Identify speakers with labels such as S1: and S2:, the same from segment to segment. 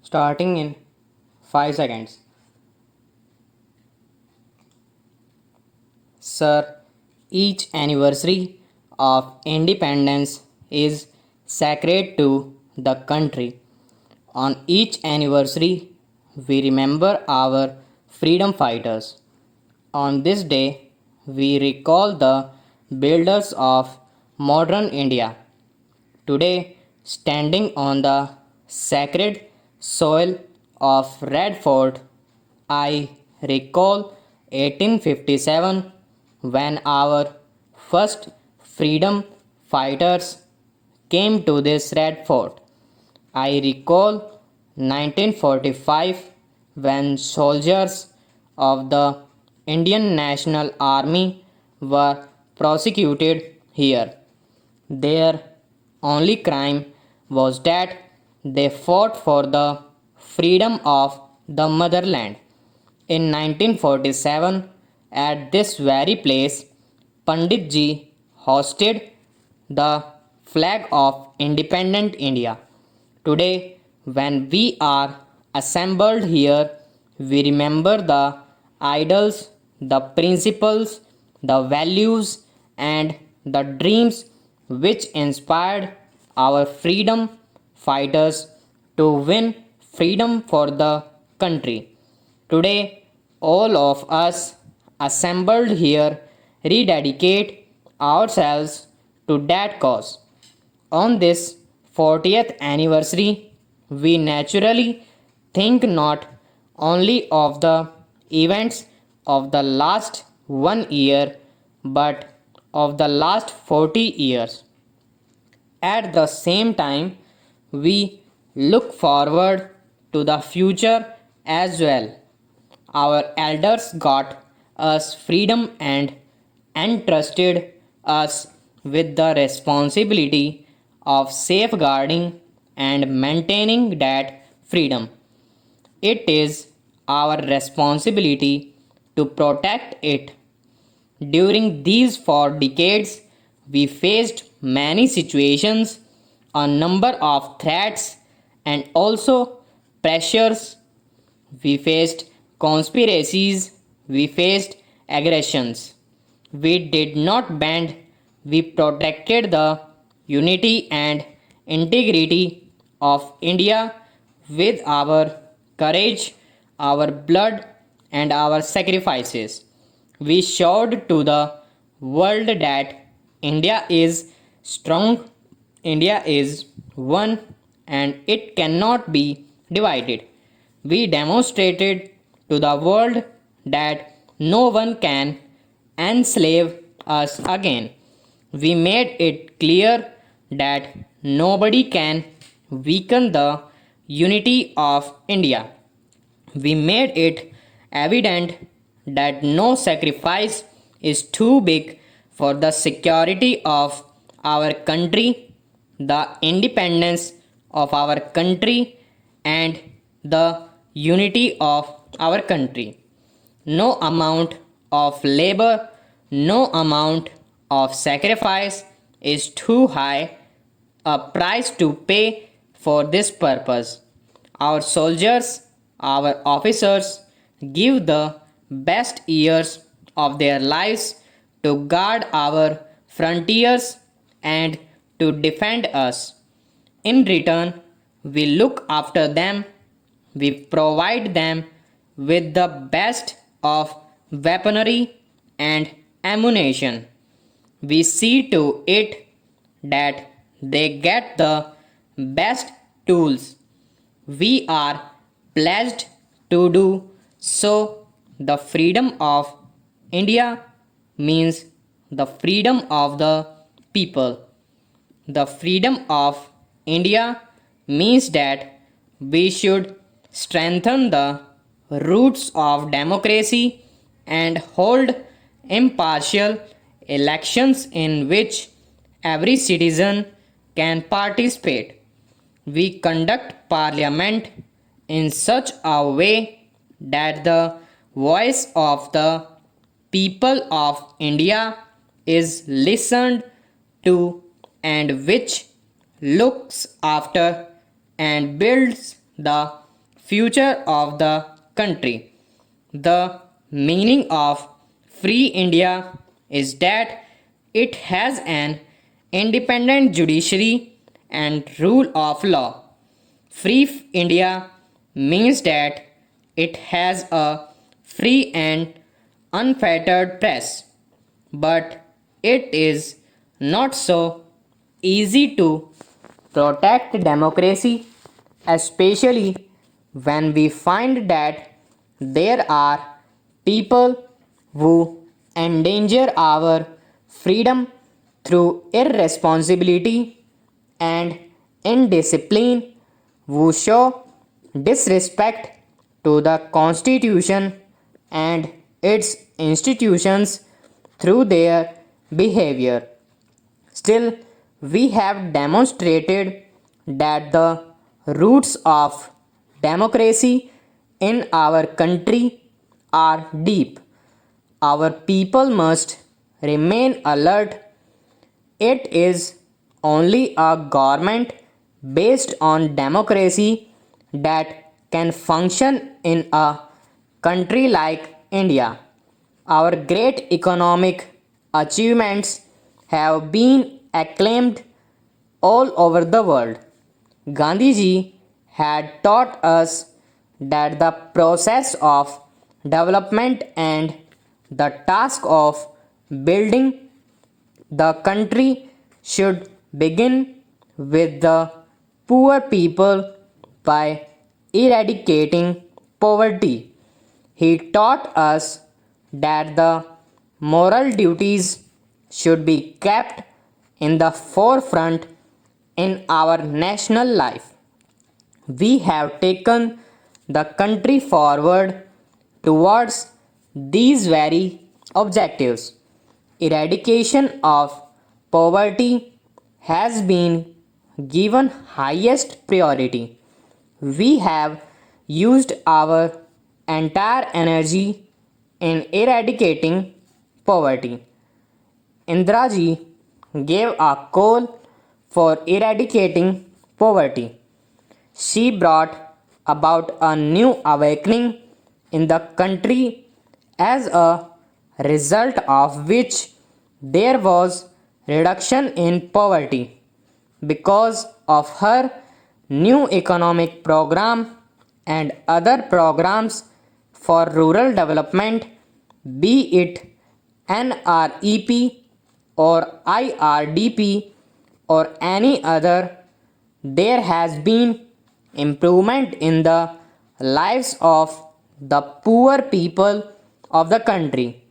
S1: starting in 5 seconds. Sir, each anniversary of independence is sacred to the country. On each anniversary, we remember our freedom fighters. On this day, we recall the builders of modern India. Today, standing on the sacred soil of Red Fort, I recall 1857 when our first freedom fighters came to this Red Fort. I recall 1945 when soldiers of the Indian National Army were prosecuted here. Their only crime was that they fought for the freedom of the motherland. In 1947, at this very place, Pandit ji hosted the flag of independent India. Today, when we are assembled here, we remember the idols, the principles, the values, and the dreams which inspired our freedom fighters to win freedom for the country. Today, all of us assembled here rededicate ourselves to that cause. On this 40th anniversary, we naturally think not only of the events of the last 1 year but of the last 40 years. At the same time, we look forward to the future as well. Our elders got us freedom and entrusted us with the responsibility of safeguarding and maintaining that freedom. It is our responsibility to protect it. During these 4 decades, we faced many situations, a number of threats, and also pressures. We faced conspiracies, we faced aggressions. We did not bend, we protected the unity and integrity of India with our courage, our blood, and our sacrifices. We showed to the world that India is strong, India is one, and it cannot be divided. We demonstrated to the world that no one can enslave us again. We made it clear that nobody can weaken the unity of India. We made it evident that no sacrifice is too big for the security of our country, the independence of our country, and the unity of our country. No amount of labor, no amount of sacrifice is too high a price to pay for this purpose. Our soldiers, our officers give the best years of their lives to guard our frontiers and to defend us. In return, we look after them, we provide them with the best of weaponry and ammunition. We see to it that they get the best tools. We are pledged to do so. The freedom of India means the freedom of the people. The freedom of India means that we should strengthen the roots of democracy and hold impartial elections in which every citizen can participate. We conduct parliament in such a way that the voice of the people of India is listened to and which looks after and builds the future of the country. The meaning of Free India is that it has an independent judiciary and rule of law. Free India means that it has a free and unfettered press, but it is not so easy to protect democracy, especially when we find that there are people who endanger our freedom through irresponsibility and indiscipline, who show disrespect to the Constitution and its institutions through their behavior. Still, we have demonstrated that the roots of democracy in our country are deep. Our people must remain alert. It is only a government based on democracy that can function in a country like India. Our great economic achievements have been acclaimed all over the world. Gandhiji had taught us that the process of development and the task of building the country should begin with the poor people by eradicating poverty. He taught us that the moral duties should be kept in the forefront in our national life. We have taken the country forward towards these very objectives. Eradication of poverty has been given highest priority. We have used our entire energy in eradicating poverty. Indraji gave a call for eradicating poverty. She brought about a new awakening in the country, as a result of which there was reduction in poverty. Because of her new economic program and other programs for rural development, be it NREP or IRDP or any other, there has been improvement in the lives of the poor people of the country.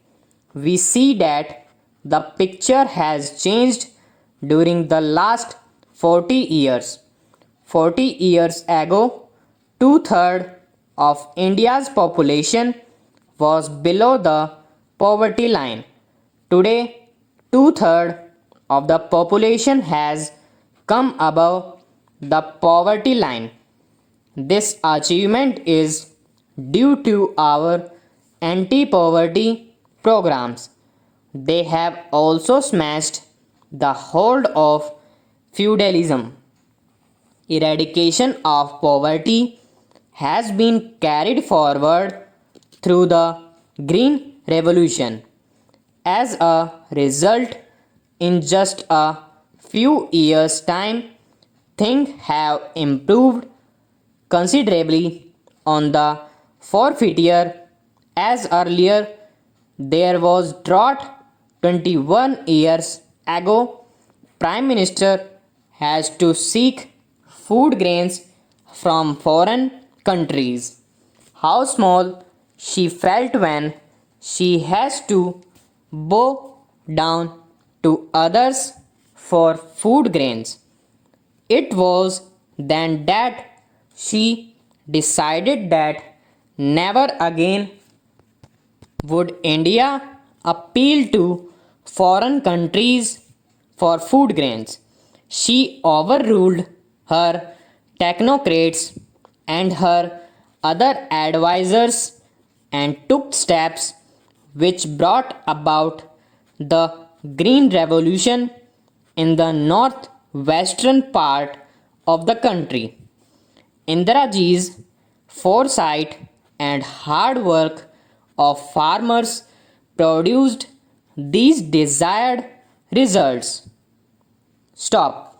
S1: We see that the picture has changed during the last 40 years. 40 years ago, two-thirds of India's population was below the poverty line. Today, two-thirds of the population has come above the poverty line. This achievement is due to our anti-poverty programs. They have also smashed the hold of feudalism. Eradication of poverty has been carried forward through the Green Revolution. As a result, in just a few years' time, things have improved considerably on the forfeiture. As earlier there was drought 21 years ago, Prime Minister has to seek food grains from foreign countries. How small she felt when she has to bow down to others for food grains. It was then that she decided that never again would India appeal to foreign countries for food grains. She overruled her technocrats and her other advisors and took steps which brought about the Green Revolution in the northwestern part of the country. Indira Ji's foresight, and hard work of farmers produced these desired results. Stop.